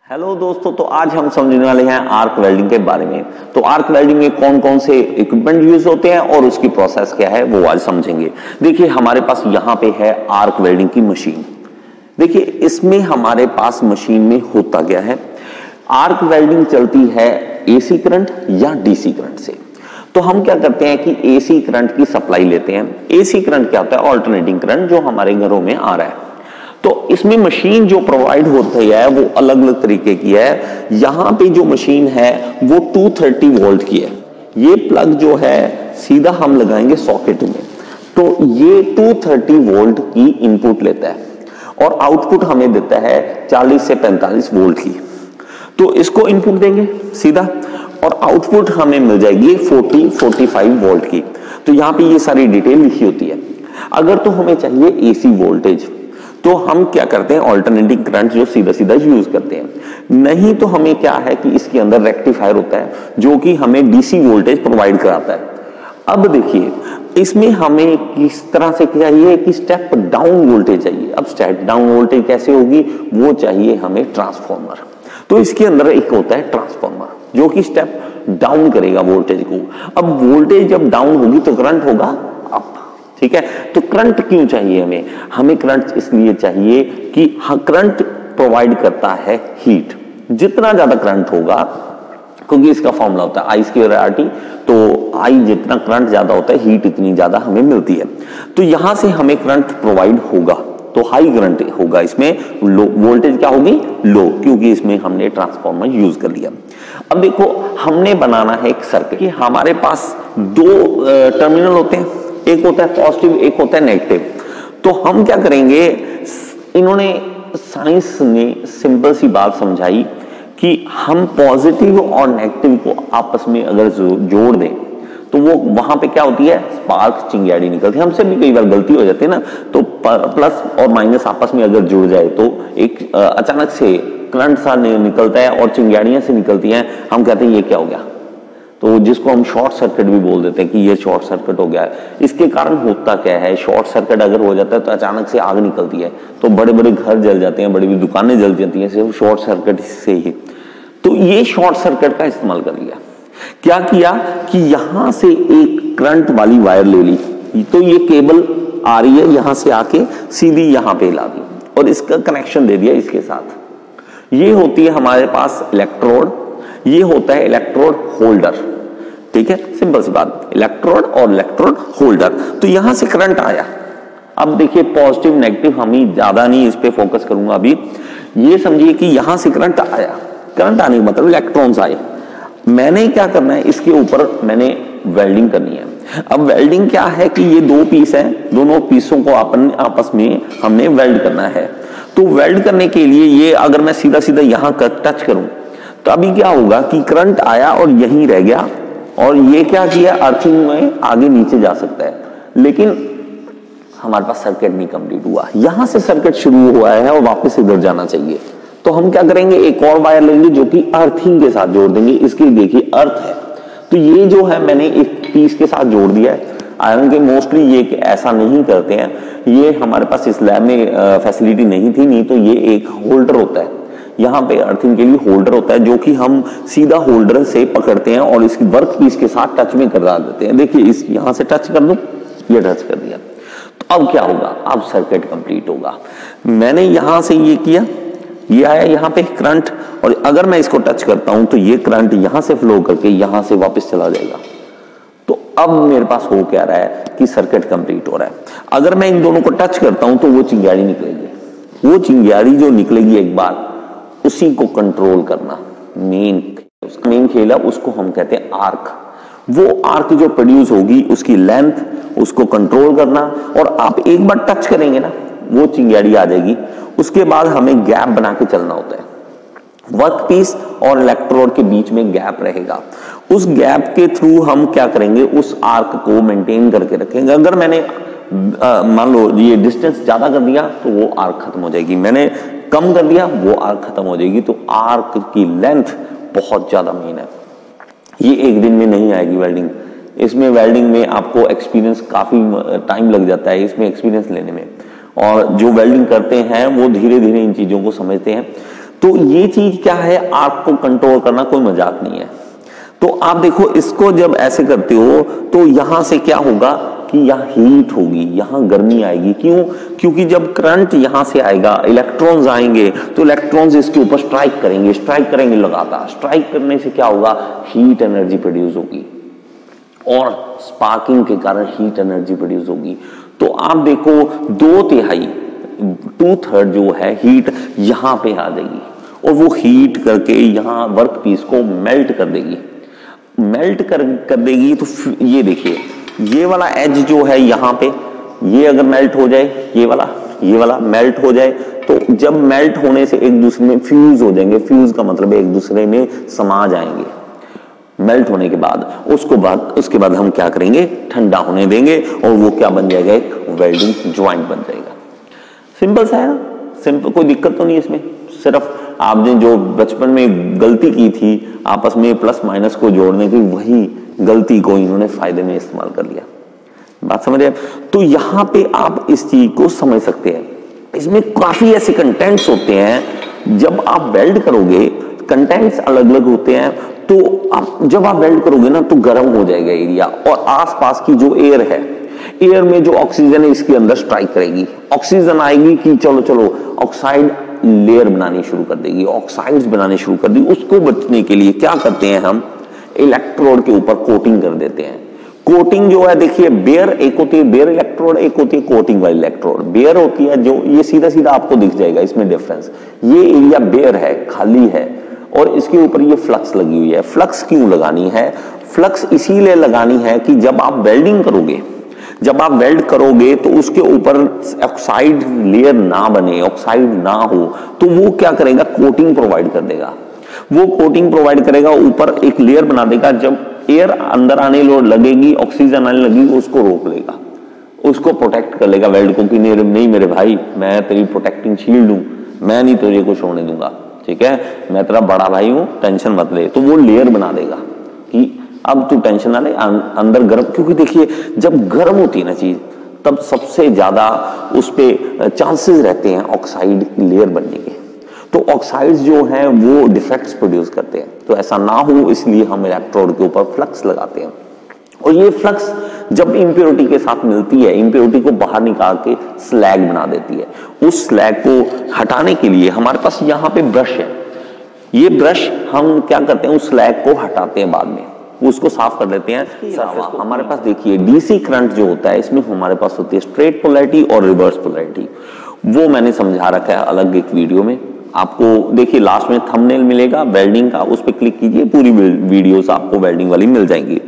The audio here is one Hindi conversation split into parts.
हेलो दोस्तों, तो आज हम समझने वाले हैं आर्क वेल्डिंग के बारे में। तो आर्क वेल्डिंग में कौन कौन से इक्विपमेंट यूज होते हैं और उसकी प्रोसेस क्या है वो आज समझेंगे। देखिए हमारे पास यहाँ पे है आर्क वेल्डिंग की मशीन। देखिए इसमें हमारे पास मशीन में होता क्या है, आर्क वेल्डिंग चलती है एसी करंट या डीसी करंट से। तो हम क्या करते हैं कि एसी करंट की सप्लाई लेते हैं। एसी करंट क्या होता है, ऑल्टरनेटिंग करंट जो हमारे घरों में आ रहा है। तो इसमें मशीन जो प्रोवाइड होती है वो अलग अलग तरीके की है। यहां पे जो मशीन है वो 230 वोल्ट की है। ये प्लग जो है सीधा हम लगाएंगे सॉकेट में, तो ये 230 वोल्ट की इनपुट लेता है और आउटपुट हमें देता है 40 से 45 वोल्ट की। तो इसको इनपुट देंगे सीधा और आउटपुट हमें मिल जाएगी 40-45 वोल्ट की। तो यहां पे ये सारी डिटेल लिखी होती है। अगर तो हमें चाहिए एसी वोल्टेज तो हम क्या करते हैं, ऑल्टरनेटिंग करंट जो सीधा सीधा यूज करते हैं। नहीं तो हमें क्या है कि इसके अंदर रेक्टिफायर होता है जो कि हमें डीसी वोल्टेज प्रोवाइड कराता है। अब देखिए इसमें हमें किस तरह से चाहिए कि स्टेप डाउन वोल्टेज चाहिए। अब स्टेप डाउन वोल्टेज कैसे होगी, वो चाहिए हमें ट्रांसफॉर्मर। तो इसके अंदर एक होता है ट्रांसफॉर्मर जो कि स्टेप डाउन करेगा वोल्टेज को। अब वोल्टेज जब डाउन होगी तो करंट होगा अप, ठीक है। तो करंट क्यों चाहिए हमें करंट इसलिए चाहिए कि करंट प्रोवाइड करता है हीट। जितना ज्यादा करंट होगा, क्योंकि इसका फॉर्मूला होता है आई स्क्वायर आर टी, तो आई जितना करंट ज्यादा होता है हीट इतनी ज्यादा हमें मिलती है। तो यहां से हमें करंट प्रोवाइड होगा तो हाई करंट होगा, इसमें लो वोल्टेज क्या होगी, लो, क्योंकि इसमें हमने ट्रांसफॉर्मर यूज कर लिया। अब देखो हमने बनाना है एक सर्किट कि हमारे पास दो टर्मिनल होते हैं, एक होता है पॉजिटिव एक होता है नेगेटिव। तो हम क्या करेंगे, इन्होंने साइंस ने सिंपल सी बात समझाई कि हम पॉजिटिव और नेगेटिव को आपस में अगर जोड़ दें तो वो वहां पे क्या होती है, स्पार्क चिंगारी निकलती है। हमसे भी कई बार गलती हो जाती है ना, तो प्लस और माइनस आपस में अगर जुड़ जाए तो एक अचानक से करंट सा निकलता है और चिंगारियां से निकलती हैं। हम कहते हैं ये क्या हो गया, तो जिसको हम शॉर्ट सर्किट भी बोल देते हैं कि ये शॉर्ट सर्किट हो गया है। इसके कारण होता क्या है, शॉर्ट सर्किट अगर हो जाता है तो अचानक से आग निकलती है, तो बड़े बड़े घर जल जाते हैं, बड़ी बड़ी दुकानें जल जाती हैं सिर्फ शॉर्ट सर्किट से ही। तो ये शॉर्ट सर्किट का इस्तेमाल कर लिया। क्या किया कि यहां से एक करंट वाली वायर ले ली, तो ये केबल आ रही है यहां से आके सीधी यहां पे ला दी और इसका कनेक्शन दे दिया इसके साथ। ये होती है हमारे पास इलेक्ट्रोड, ये होता है इलेक्ट्रोड होल्डर, ठीक है। सिंपल सी बात, इलेक्ट्रोड और इलेक्ट्रोड होल्डर। तो यहां से करंट आया। अब देखिए पॉजिटिव नेगेटिव हम ही ज्यादा नहीं इस पे फोकस करूंगा अभी। ये समझिए कि यहां से करंट आया, करंट आने का मतलब इलेक्ट्रॉन्स आए। मैंने क्या करना है, इसके ऊपर मैंने वेल्डिंग करनी है। अब वेल्डिंग क्या है कि ये दो पीस है, दोनों पीसों को अपन आपस में हमने वेल्ड करना है। तो वेल्ड करने के लिए ये अगर मैं सीधा सीधा यहां टच करूं तो अभी क्या होगा कि करंट आया और यहीं रह गया, और ये क्या किया, अर्थिंग में आगे नीचे जा सकता है, लेकिन हमारे पास सर्किट नहीं कंप्लीट हुआ। यहां से सर्किट शुरू हुआ है और वापस इधर जाना चाहिए। तो हम क्या करेंगे, एक और वायर लेंगे जो कि अर्थिंग के साथ जोड़ देंगे। इसके देखिए अर्थ है, तो ये जो है मैंने एक पीस के साथ जोड़ दिया है। आयरन के मोस्टली ये ऐसा नहीं करते हैं, ये हमारे पास इस लैब में फैसिलिटी नहीं थी, नहीं तो ये एक होल्डर होता है। यहाँ पे अर्थिंग के लिए होल्डर होता है जो कि हम सीधा होल्डर से पकड़ते हैं और इसकी वर्क पीस के साथ टच में करा देते हैं। देखिए इस यहां से टच कर दो, ये टच कर दिया। तो अब क्या होगा, अब सर्किट कंप्लीट होगा। मैंने यहां से ये किया, ये आया यहाँ पे करंट, और अगर मैं इसको टच करता हूं तो ये करंट यहां से फ्लो करके यहां से वापस चला जाएगा। तो अब मेरे पास हो क्या रहा है कि सर्किट कंप्लीट हो रहा है। अगर मैं इन दोनों को टच करता हूं तो वो चिंगारी निकलेगी। वो चिंगारी जो निकलेगी एक बार, उसी को कंट्रोल करना मेन खेल है, उसको हम कहते हैं आर्क। वो आर्क जो प्रोड्यूस होगी उसकी लेंथ उसको कंट्रोल करना, और आप एक बार टच करेंगे ना वो चिंगारी आ जाएगी। उसके बाद हमें गैप बना के चलना होता है, वर्क पीस और इलेक्ट्रोड के बीच में गैप रहेगा। उस गैप के थ्रू हम क्या करेंगे, उस आर्क को मेंटेन करके रखेंगे। अगर मैंने मान लो ये डिस्टेंस ज्यादा कर दिया तो वो आर्क खत्म हो जाएगी, मैंने कम कर दिया वो आर्क खत्म हो जाएगी। तो आर्क की लेंथ बहुत ज्यादा मेन है। ये एक दिन में नहीं आएगी वेल्डिंग, इसमें वेल्डिंग में आपको एक्सपीरियंस काफी टाइम लग जाता है इसमें एक्सपीरियंस लेने में, और जो वेल्डिंग करते हैं वो धीरे धीरे इन चीजों को समझते हैं। तो ये चीज क्या है, आर्क को कंट्रोल करना कोई मजाक नहीं है। तो आप देखो इसको जब ऐसे करते हो तो यहां से क्या होगा कि यहां हीट होगी, यहां गर्मी आएगी। क्यों? क्योंकि जब करंट यहां से आएगा, इलेक्ट्रॉन्स आएंगे, तो इलेक्ट्रॉन्स इसके ऊपर स्ट्राइक करेंगे लगातार। स्ट्राइक करने से क्या होगा, हीट एनर्जी प्रोड्यूस होगी और स्पार्किंग के कारण हीट एनर्जी प्रोड्यूस होगी। तो आप देखो 2/3 2/3 जो है हीट यहां पे आ जाएगी और वो हीट करके यहां वर्क पीस को मेल्ट कर देगी। मेल्ट कर देगी तो ये देखिए, ये वाला एज जो है यहां पे, ये अगर मेल्ट हो जाए, ये वाला मेल्ट हो जाए, तो जब मेल्ट होने से एक दूसरे में फ्यूज हो जाएंगे। फ्यूज का मतलब एक दूसरे में समा जाएंगे। मेल्ट होने के बाद उसके बाद हम क्या करेंगे, ठंडा होने देंगे और वो क्या बन जाएगा, एक वेल्डिंग ज्वाइंट बन जाएगा। सिंपल सा है ना, सिंपल, कोई दिक्कत तो नहीं इसमें। सिर्फ आपने जो बचपन में गलती की थी आपस में प्लस माइनस को जोड़ने की, वही गलती को इन्होंने फायदे में इस्तेमाल कर लिया। बात समझ रहे? तो यहां पे आप इस चीज को समझ सकते हैं। इसमें काफी ऐसे कंटेंट्स होते हैं, जब आप वेल्ड करोगे कंटेंट्स अलग अलग होते हैं। तो जब आप वेल्ड करोगे ना तो गर्म हो जाएगा एरिया, और आसपास की जो एयर है, एयर में जो ऑक्सीजन है इसके अंदर स्ट्राइक करेगी। ऑक्सीजन आएगी कि चलो ऑक्साइड लेयर बनानी शुरू कर देगी, ऑक्साइड्स बनाने शुरू कर दी। उसको बचने के लिए क्या करते हैं हम, इलेक्ट्रोड के ऊपर कोटिंग कर देते हैं। कोटिंग जो है देखिए, बेयर एक होती है बेयर इलेक्ट्रोड, एक होती है कोटिंग वाली इलेक्ट्रोड। बेयर होती है जो ये सीधा सीधा आपको दिख जाएगा, इसमें डिफरेंस। ये एरिया बेयर है, खाली है, और इसके ऊपर ये फ्लक्स लगी हुई है। फ्लक्स क्यों लगानी है? फ्लक्स इसीलिए लगानी है कि जब आप वेल्डिंग करोगे, जब आप वेल्ड करोगे तो उसके ऊपर ऑक्साइड लेयर ना बने, ऑक्साइड ना हो, तो वो क्या करेगा, कोटिंग प्रोवाइड कर देगा। वो कोटिंग प्रोवाइड करेगा, ऊपर एक लेयर बना देगा। जब एयर अंदर आने लगेगी, ऑक्सीजन आने लगेगी, उसको रोक लेगा, उसको प्रोटेक्ट कर लेगा वेल्ड को कि नहीं मेरे भाई, मैं तेरी प्रोटेक्टिंग शील्ड हूं, मैं नहीं तुझे कुछ होने दूंगा, ठीक है, मैं तेरा बड़ा भाई हूं, टेंशन मत ले। तो वो लेयर बना देगा कि अब तू टेंशन ना ले, अंदर गर्म, क्योंकि देखिए जब गर्म होती है ना चीज, तब सबसे ज्यादा उस पे चांसेस रहते हैं ऑक्साइड लेयर बनने के। तो ऑक्साइड्स जो हैं वो डिफेक्ट्स प्रोड्यूस करते हैं। तो ऐसा ना हो इसलिए हम इलेक्ट्रोड के ऊपर फ्लक्स लगाते हैं, और ये फ्लक्स जब इंप्योरिटी के साथ मिलती है, इंप्योरिटी को बाहर निकाल के स्लैग बना देती है। उस स्लैग को हटाने के लिए हमारे पास यहाँ पे ब्रश है। ये ब्रश हम क्या करते हैं, उस स्लैग को हटाते हैं, बाद में उसको साफ कर लेते हैं। हमारे पास देखिए डीसी करंट जो होता है, इसमें हमारे पास होती है स्ट्रेट पोलैरिटी और रिवर्स पोलैरिटी। वो मैंने समझा रखा है अलग एक वीडियो में, आपको देखिए लास्ट में थंबनेल मिलेगा वेल्डिंग का, उस पर क्लिक कीजिए, पूरी वीडियोस आपको वेल्डिंग वाली मिल जाएंगी।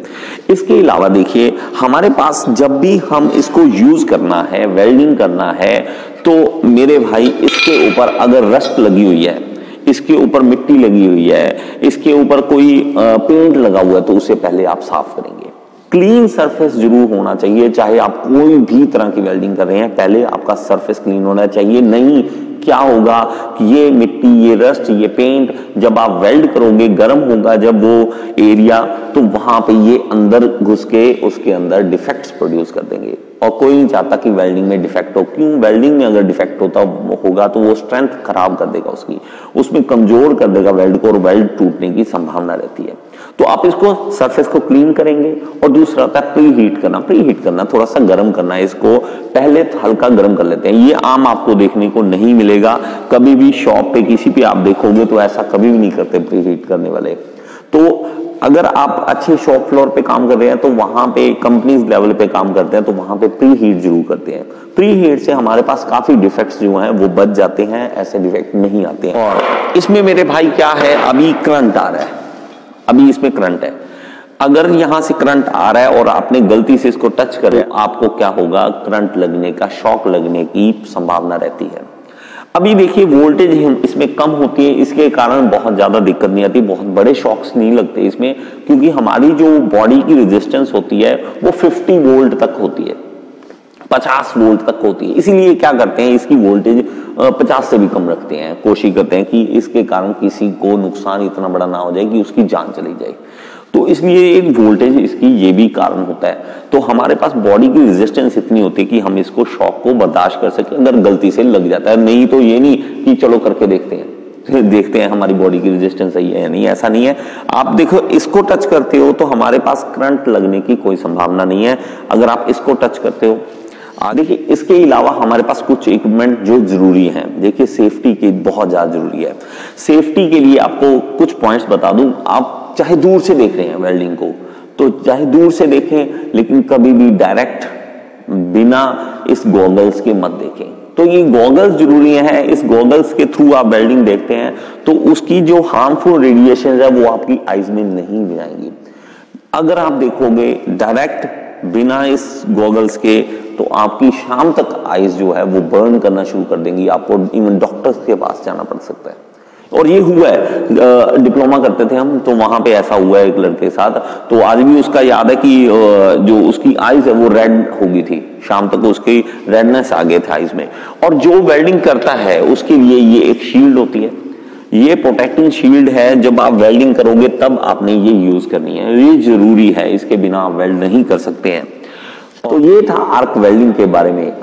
इसके अलावा देखिए हमारे पास जब भी हम इसको यूज करना है, वेल्डिंग करना है, तो मेरे भाई इसके ऊपर अगर रस्ट लगी हुई है, इसके ऊपर मिट्टी लगी हुई है, इसके ऊपर कोई पेंट लगा हुआ है, तो उसे पहले आप साफ करेंगे। क्लीन सरफेस जरूर होना चाहिए, चाहे आप कोई भी तरह की वेल्डिंग कर रहे हैं, पहले आपका सरफेस क्लीन होना चाहिए। नहीं क्या होगा कि ये मिट्टी, ये रस्ट, ये पेंट जब आप वेल्ड करोगे, गर्म होगा जब वो एरिया, तो वहां पे ये अंदर घुस के उसके अंदर डिफेक्ट्स प्रोड्यूस कर देंगे, और कोई नहीं चाहता कि वेल्डिंग में डिफेक्ट हो। क्यों? वेल्डिंग में अगर डिफेक्ट होगा तो वो स्ट्रेंथ खराब कर देगा उसकी, उसमें कमजोर कर देगा वेल्ड को, और वेल्ड टूटने की संभावना रहती है। तो आप इसको सरफेस को क्लीन करेंगे। और दूसरा होता है प्री हीट करना, थोड़ा सा गर्म करना है। इसको पहले हल्का गर्म कर लेते हैं। ये आम आपको देखने को नहीं मिलेगा कभी भी, शॉप पे किसी पे आप देखोगे तो ऐसा कभी भी नहीं करते प्री हीट करने वाले। तो अगर आप अच्छे शॉप फ्लोर पे काम कर रहे हैं, तो वहां पे कंपनीज लेवल पे काम करते हैं, तो वहां पे प्री हीट जरूर करते हैं। प्री हीट से हमारे पास काफी डिफेक्ट्स जो हैं वो बच जाते हैं, ऐसे डिफेक्ट नहीं आते हैं। और इसमें मेरे भाई क्या है, अभी करंट आ रहा है, अभी इसमें करंट है। अगर यहां से करंट आ रहा है और आपने गलती से इसको टच करे, आपको क्या होगा, करंट लगने का, शॉक लगने की संभावना रहती है। अभी देखिए वोल्टेज इसमें कम होती है, इसके कारण बहुत ज्यादा दिक्कत नहीं आती, बहुत बड़े शॉक्स नहीं लगते इसमें, क्योंकि हमारी जो बॉडी की रेजिस्टेंस होती है वो 50 वोल्ट तक होती है, 50 वोल्ट तक होती है। इसीलिए क्या करते हैं, इसकी वोल्टेज 50 से भी कम रखते हैं, कोशिश करते हैं कि इसके कारण किसी को नुकसान इतना बड़ा ना हो जाए कि उसकी जान चली जाए। तो इसलिए एक वोल्टेज इसकी ये भी कारण होता है। तो हमारे पास बॉडी की रेजिस्टेंस इतनी होती है कि हम इसको शॉक को बर्दाश्त कर सके, अगर गलती से लग जाता है। नहीं तो ये नहीं कि चलो करके देखते हैं, देखते हैं हमारी बॉडी की रेजिस्टेंस सही है या नहीं, ऐसा नहीं है। आप देखो इसको टच करते हो तो हमारे पास करंट लगने की कोई संभावना नहीं है अगर आप इसको टच करते हो। देखिए इसके अलावा हमारे पास कुछ इक्विपमेंट जो जरूरी हैं, देखिए सेफ्टी के बहुत ज्यादा जरूरी है। सेफ्टी के लिए आपको कुछ पॉइंट्स बता दूं, आप चाहे दूर से देख रहे हैं वेल्डिंग को तो चाहे दूर से देखें, लेकिन कभी भी डायरेक्ट बिना इस गॉगल्स के मत देखें। तो ये गॉगल्स जरूरी है, इस गॉगल्स के थ्रू आप वेल्डिंग देखते हैं तो उसकी जो हार्मफुल रेडिएशन है वो आपकी आईज में नहीं जाएंगी। अगर आप देखोगे डायरेक्ट बिना इस गॉगल्स के तो आपकी शाम तक आईज जो है वो बर्न करना शुरू कर देंगी, आपको इवन डॉक्टर्स के पास जाना पड़ सकता है। और ये हुआ है, डिप्लोमा करते थे हम तो वहां पे ऐसा हुआ है एक लड़के के साथ, तो आज भी उसका याद है कि जो उसकी आईज है वो रेड हो गई थी, शाम तक उसकी रेडनेस आ गए थे आईज में। और जो वेल्डिंग करता है उसके लिए ये एक शील्ड होती है, ये प्रोटेक्टिंग शील्ड है, जब आप वेल्डिंग करोगे तब आपने ये यूज करनी है, ये जरूरी है, इसके बिना आप वेल्ड नहीं कर सकते हैं। तो ये था आर्क वेल्डिंग के बारे में। आप